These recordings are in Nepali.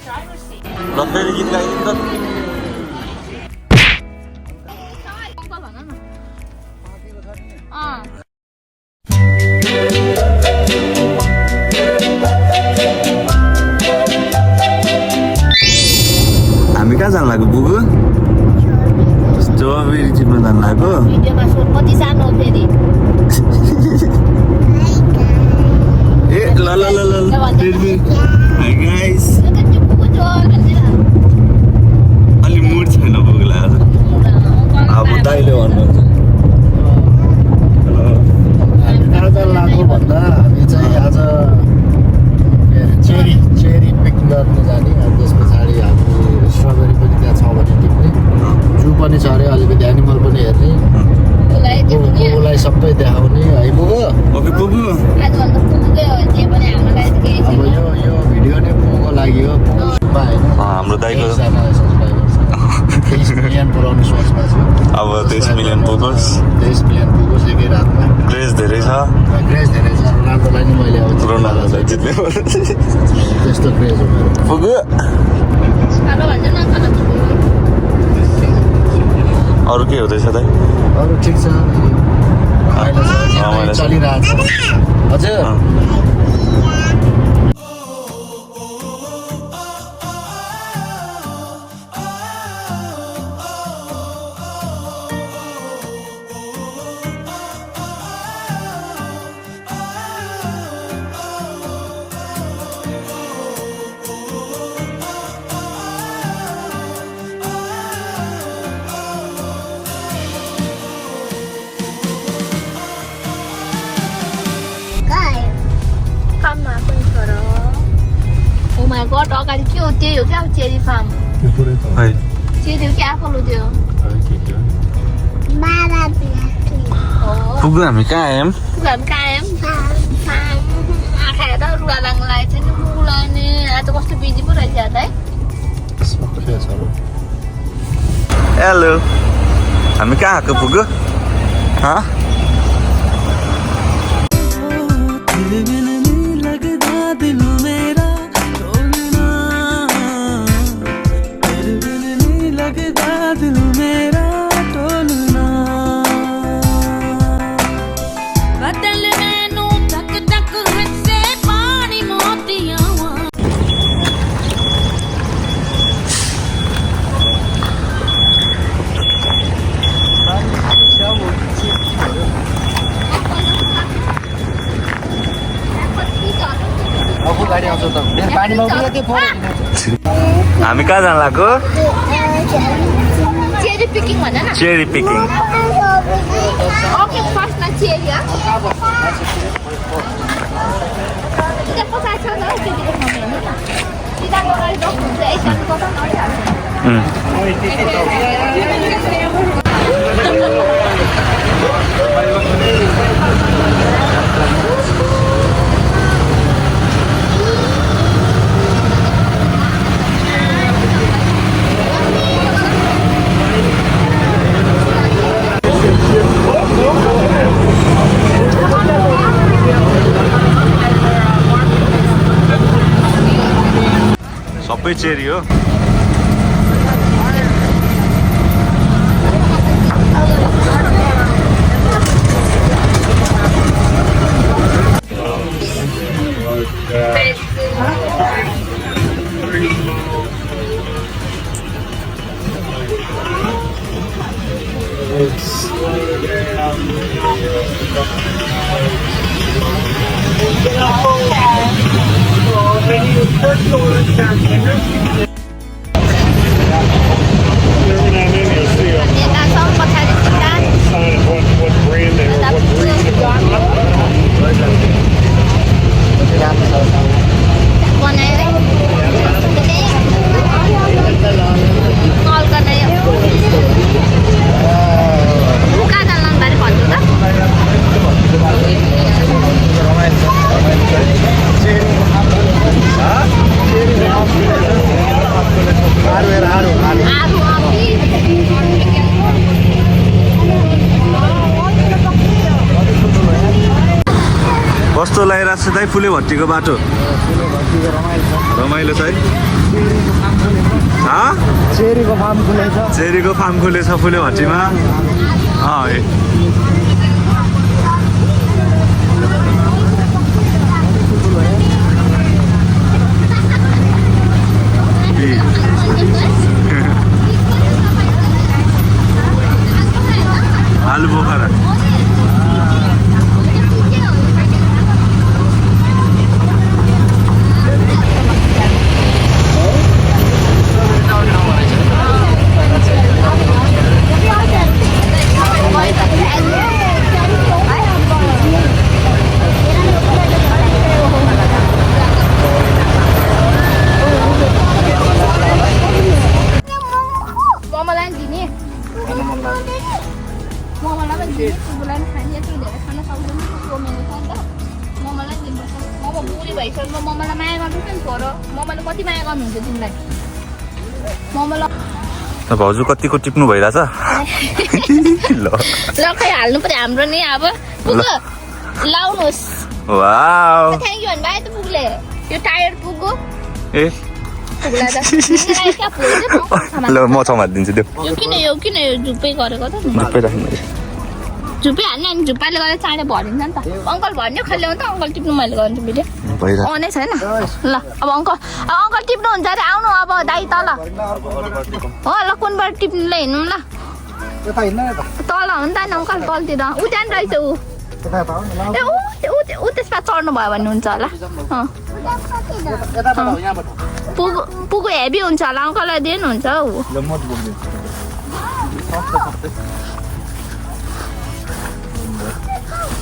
ल फेरि गीत गाइदिनु त हामी कहाँ जानु लाग्यो बुबु स्ट्रबेरी टिप्न जानु लाग्यो ए ल ल ल ल हाई गाइस अलि मुड छैन बुबुलाई आज अब दाइले भन्नुहुन्छ हामी कहाँ लाग्यो भन्दा हामी चाहिँ आज चेरी पिक गर्न जाने अनि त्यस पछाडि हामी स्ट्रबेरी पनि त्यहाँ छ भने टिप्ने जू पनि छ अरे अलिकति एनिमल पनि हेर्ने बुबुलाई सबै देखाउने है बुबु ओके बुबु अब यो भिडियो नै बुबुको लागि हो हाम्रो दाइको 23 मिलियन पुऱ्याउने सोचमा छु अब 23 मिलियन पुगोस् 23 मिलियन पुगोस् एकै रातमा क्रेज धेरै छ रोनाल्डोलाई नि मैले अब रोनाल्डोलाई जित्ने त्यस्तो क्रेज हो मेरो पुगु अरू के हुँदैछ दाइ अरू ठिक छ रमाइलो छ चलिरहेको छ हजुर अगाडि के हो त्यही हो क्या चेरी फार्म चेरी हो कि एप्पल हो त्यो पुगु हामी कहाँ आयौँ आँखा हेर रुवा लाग्नु लागेको छ नि मुलाउने आज कस्तो बिजी पो रहेछ है हेलो हामी कहाँ आएको पुगु हामी कहाँ जानु लाग्यो चेरी पिकिङ भन न चेरी पिकिङ ओके फर्स्टमा चेरी हो त्यो पछाडि छ त चेरीको ठाउँ हेर्नु न सिधाको अगाडि बस्नुहुन्छ यसरी कता सबै चेरी हो कस्तो लागिरहेको छ दाइ फुले भट्टीको बाटो रमाइलो छ है चेरीको फार्म खुलेछ चेरीको फार्म खुलेछ फुलेभट्टीमा आलु बोखरा भाउजू कतिको टिप्नु भइरहेछ ल खै हाल्नु पर्यो हाम्रो नि अब लाउनुहोस् वाउ थ्याङ्क यू भन्नु त पुगले यो टायर पुगो ए ल म छमात दिन्छु त्यो यो किन यो झुप्पै गरेको त झुप्पै राख्नु झुप्पै हाल्ने अनि झुप्पाले गर्दा चाँडै भरिन्छ नि त अङ्कल भन्यो खालि हो त अङ्कल टिप्नु मैले गर्छु भिडियो अनै छैन ल अब अङ्कल टिप्नुहुन्छ अरे आउनु अब दाइ तल हो ल कुनबाट टिप्नुलाई हिँड्नु ल तल हो नि त नि अङ्कल तलतिर ऊ त्यहाँ रहेछ ऊ ए ऊ त्यसमा चढ्नु भयो भने हुन्छ होला पुगु हेभी हुन्छ होला अङ्कललाई दिनुहुन्छ हौ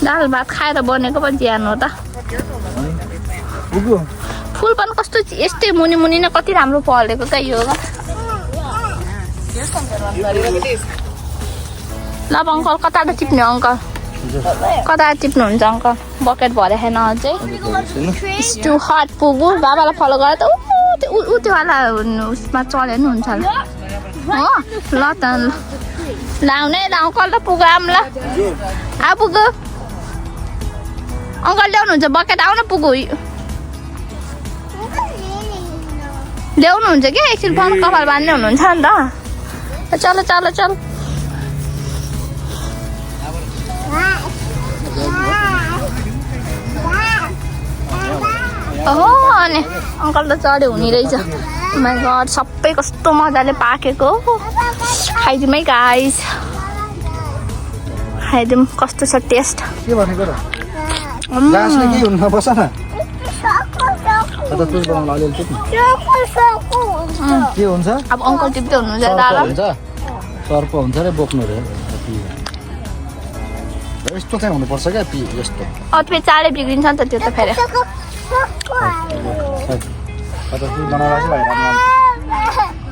दाल भात खाएर बनेको पनि ज्यान हो त फुल पनि कस्तो यस्तै मुनि मुनि नै कति राम्रो फलेको क्या यो ल अब अङ्कल कताबाट टिप्ने अङ्कल कता टिप्नुहुन्छ अङ्कल बकेट भरे खाएन अझै टु हट पुगु बाबालाई फलो गरेर त ऊ त्योवाला उसमा चल्यो नि हुन्छ हो ल त लाउने ल अङ्कल र पुगु आम ल आ पुगु अङ्कल ल्याउनुहुन्छ बकेट आउन पुगु ल्याउनुहुन्छ क्या एकछिन फोन कपाल बाँध्ने हुनुहुन्छ नि त चलो चलो चलो ओहो अनि अङ्कल त चढ्यो हुने रहेछ माइ गड सबै कस्तो मजाले पाकेको खाइदिउँ है गाइस खाइदिउँ कस्तो छ टेस्ट के भनेको र लास्टले के हुन बस न के हुन्छ अब अङ्कल टिप्दै हुनुहुन्छ दादा सर्प हुन्छ रे बोक्नु रे यस्तो चाहिँ हुनुपर्छ क्या पि यस्तो फेरि चाँडै बिग्रिन्छ नि त त्यो त फेरि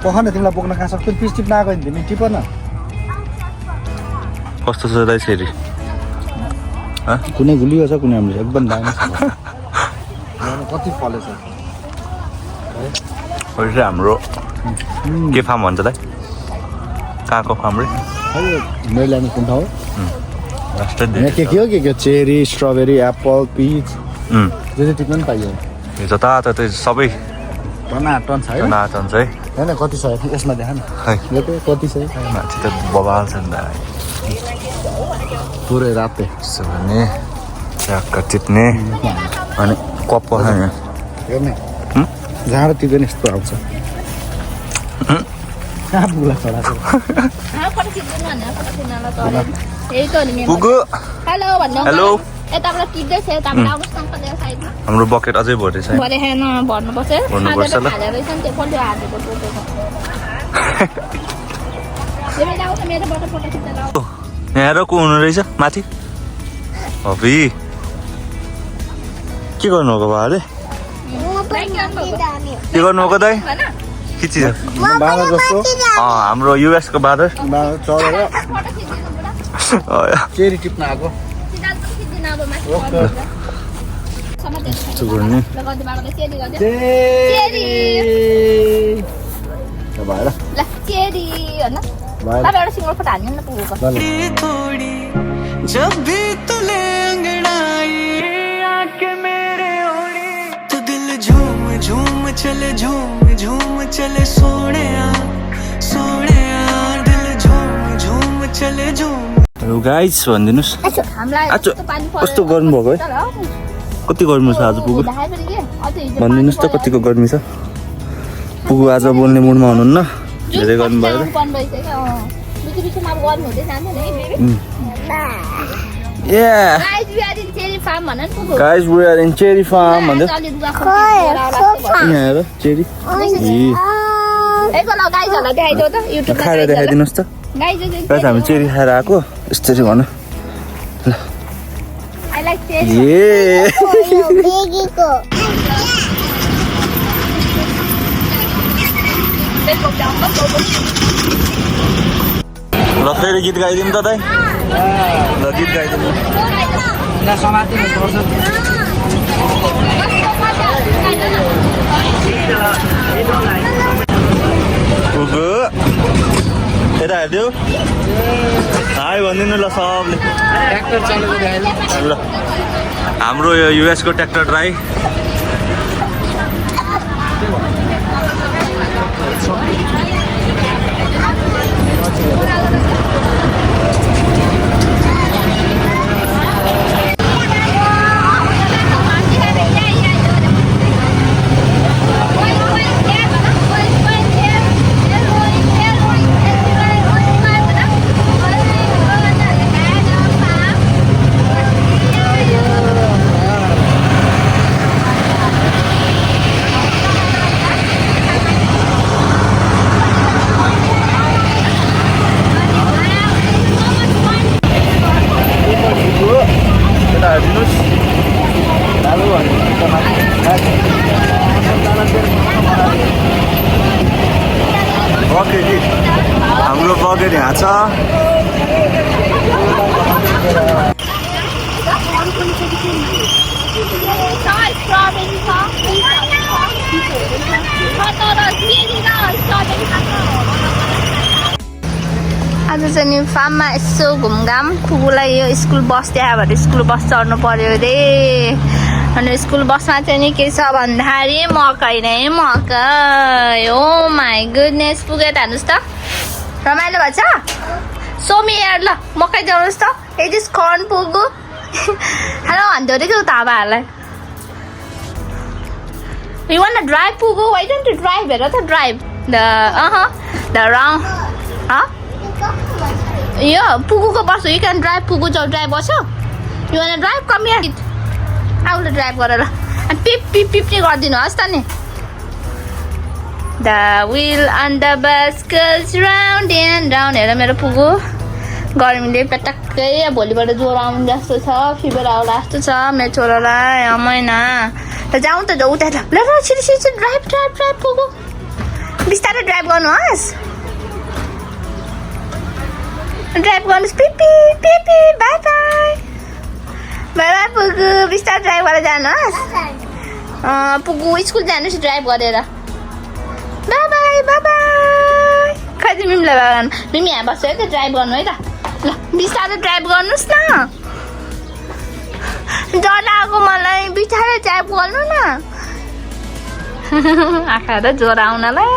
पखन तिमीलाई बोक्न कहाँ सक्छ पिस टिप्न आएको तिमी टिप न कस्तो छ दाइ फेरि कुनै गुलियो छ कुनै हाम्रो एकदम दामी छ कति फलेछ हाम्रो के फार्म भन्छ दाइ कहाँको फार्म रे मेरिल्यान्ड कुन ठाउँ के हो के चेरी स्ट्रबेरी एप्पल पिच जे टिप्न पनि पाइयो जताततै सबै टन छ है टन छ है होइन कति छ यसमा देखा न कति छ माथि त बबाल छ नि त पुरै रातै त्यसो भने ट्याक्क टिप्ने अनि कप पखाने हेर्ने जाँडो टिप्दैन यस्तो आउँछ कहाँ पुग्ला चलाएको पुगु हेलो भन्नु हेलो यताबाट टिप्दैछ यताबाट आउनुहोस् न अङ्कल यहाँ साइडमा हाम्रो बकेट अझै भरे छ भरे खाएन भर्नुपर्छ भर्नुपर्छ ल हालेर रहेछ नि त्यो पल्यो हालेको टोटेको मेरोबाट फोटो खिच्दा यहाँ र को हुनु रहेछ माथि हबी के गर्नुभएको बाबाले के गर्नुभएको दाइ खिचिन्छ बाँदर जस्तो हाम्रो युएसको बाँदर चढेर चेरी टिप्न आएको जब भी तुले अंगड़ाई आके मेरे ओढ़े तो दिल झूम झूम चले झूम झूम चले सोने दिल झूम झूम चले झूम। हेलो गाइस भनिदिनुस् हामीलाई आज यस्तो पानी पर्यो। कस्तो गर्मी भएको है? कति गर्मी छ आज पुगु? भनिदिनुस् त कतिको गर्मी छ? पुगु आज बोल्ने मुडमा हुनुहुन्न, धेरै गर्मी भयो र। Yeah. Guys, we are in cherry farm भन न पुगु। Guys, we are in cherry farm भन्दै। यहाँ हेर चेरी। एकल गाइजहरुलाई देखाइदेऊ त युट्युबमा। खाएर देखाइदिनुस् त। गाइज गाइस हामी चेरी खाएर आएको यसरी भन। I like cherry। ल फेरि गीत गाइदिउँ त दाइ। ल गीत गाइदिउँ। पुगु यता हेरिदेऊ। हाई भनिदिनु ल सबले। ट्र्याक्टर चलेको देखाइदिनु। ल हाम्रो यो युएसको ट्र्याक्टर ड्राई। हाम्रो बगेट यहाँ छ। आज चाहिँ नि फार्ममा यसो घुमघाम। पुगुलाई यो स्कुल बस देखायो भने स्कुल बस चढ्नु पर्यो रे। अनि स्कुल बसमा चाहिँ नि के छ भन्दाखेरि मकै नै मकै। ओ माई गुडनेस। पुगेर हेर्नुहोस् त रमाइलो भएछ। सोमी हेर ल मकै जानुहोस् त। It is corn Pugu. Hello भन्थ्यो अरे के उता आबाहरूलाई। You want to drive Pugu? Why don't you drive? हेर त ड्राइभ द राउन्ड। यो पुगुको बस्छु। You can drive Pugu. जाउ ड्राइभ बस्यो। You want drive? Come here. आउले ड्राइभ गरेर अनि पिप पिप पिप चाहिँ गरिदिनु होस् त नि। The wheel on the bus goes round and round. हेर मेरो पुगु गर्मीले पटक्कै भोलिबाट ज्वरो आउनु जस्तो छ, फिभर आउला जस्तो छ मेरो छोरालाई। महिना त जाउँ त जाउँ उता। ल ल छिटो छिटो ड्राइभ ड्राइभ ड्राइभ पुगु। बिस्तारै ड्राइभ गर्नुहोस्। ड्राइभ गर्नुहोस्। पिपी पिपी bye bye. Bye bye Pugu. बिस्तारै ड्राइभ गरेर जानुहोस्। पुगु स्कुल जानुहोस् ड्राइभ गरेर। Bye bye bye bye. खै चाहिँ मिमीलाई बाई गर्नु। मिमी यहाँ बस्छ है त ड्राइभ गर्नु है त। ल बिस्तारै ड्राइभ गर्नुहोस् न। डर लागेको मलाई। बिस्तारै ड्राइभ गर्नु न। आँखा त ज्वरो आउनलाई।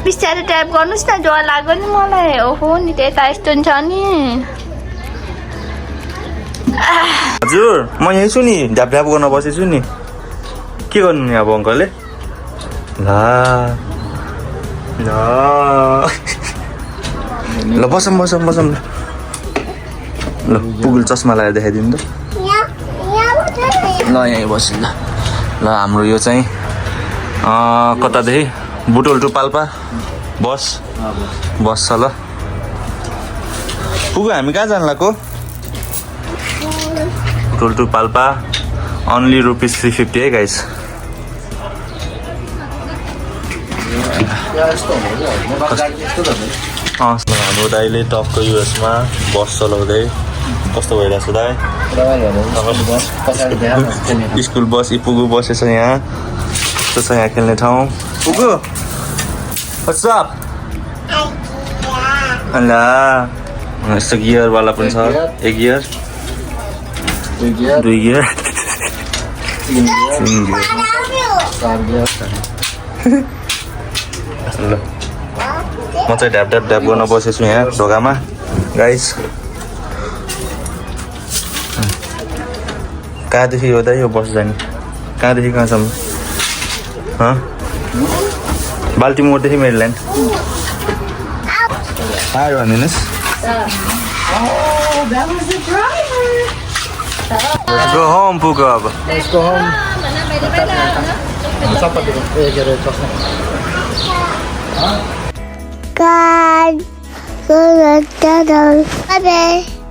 बिस्तारै ड्राइभ गर्नुहोस् न। ज्वरो लाग्यो नि मलाई। ओहो नि त्यता यस्तो नि छ नि। हजुर म यहीँ छु नि। ढ्याप ढ्याप गर्न बसेछु नि। के गर्नु नि अब अङ्कलले? ल बसौँ बसौँ बसौँ। ल पुगुल चस्मा लगाएर देखाइदिनु त। ल यहीँ बस्नु ल। ल हाम्रो यो चाहिँ कतादेखि बुटोल टु पाल्पा बस छ। ल पुगु हामी कहाँ जानु लाग्यो? बुटोल टु पाल्पा ओन्ली ₹350 है गाइस। हाम्रो दाइले टपको युएसमा बस चलाउँदै कस्तो भइरहेछ दाइ? स्कुल बस पुगु बसेछ यहाँ। यस्तो छ यहाँ खेल्ने ठाउँ। पुगु व्हाट्स अप? ल यस्तो गियरवाला पनि छ। एक गियर 2 गियर 3 गियर 4 गियर ल म चाहिँ ढ्याप ढ्याप ढ्याप गर्न बसेको छु यहाँ ढोकामा गाइस कहाँदेखि हो त यो बस जाने कहाँदेखि कहाँसम्म बाल्टिमोरदेखि मेरील्यान्ड आयो भनिदिनुहोस् गो होम पुग्यो अब यसको होम सपति के अरे कस्तो God, good, bye bye.